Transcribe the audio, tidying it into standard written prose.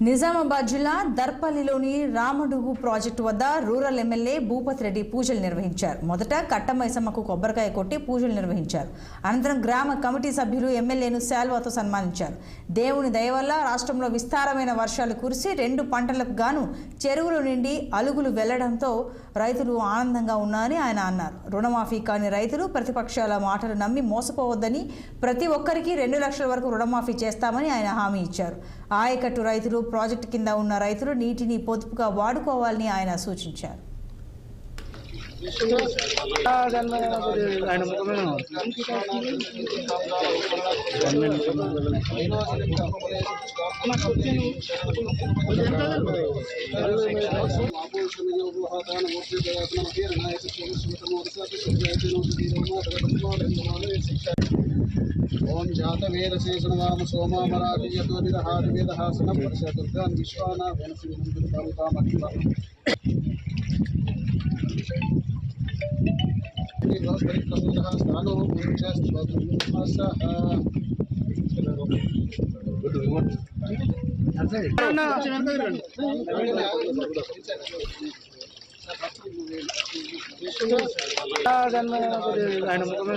నిజామాబాద్ జిల్లా దర్పల్లిలోని రామడుగు ప్రాజెక్టు వద్ద rural MLA Bhupathi Reddy పూజలు నిర్వహించారు. మొదట కట్టమైసమ్మకు కొబ్బరికాయ కొట్టి పూజలు నిర్వహించారు. అనంతరం గ్రామ కమిటీ సభ్యులు ఎమ్మెల్యేను శాల్వాతో సన్మానించారు. దేవుని దయ వల్ల రాష్ట్రంలో విస్తారమైన వర్షాలు కురిసి 2 పంటలకు గాను చెరువుల నుండి అలుగులు వెళ్లడంతో రైతులు ఆనందంగా ఉన్నారని ఆయన అన్నారు. రుణమాఫీ కాని రైతులు ప్రతిపక్షాల మాటలు నమ్మి మోసపోవద్దని, ప్రతి ఒక్కరికి 2 లక్షల వరకు రుణమాఫీ చేస్తామని ఆయన హామీ ఇచ్చారు. ఆయకట్టు రైతులు, ప్రాజెక్టు కింద ఉన్న రైతులు నీటిని పొదుపుగా వాడుకోవాలని ఆయన సూచించారు. ओम जात वेद शेषण वाम सोमा मराठीयतो निरहार वेदहासन वर्ष दुर्गान विश्वाना वेनसी नंदन कामता मक्खिला ये बहुत बड़ी प्रमुखः स्थानो पूज्यस्वतुमासः ఆయన ముఖమే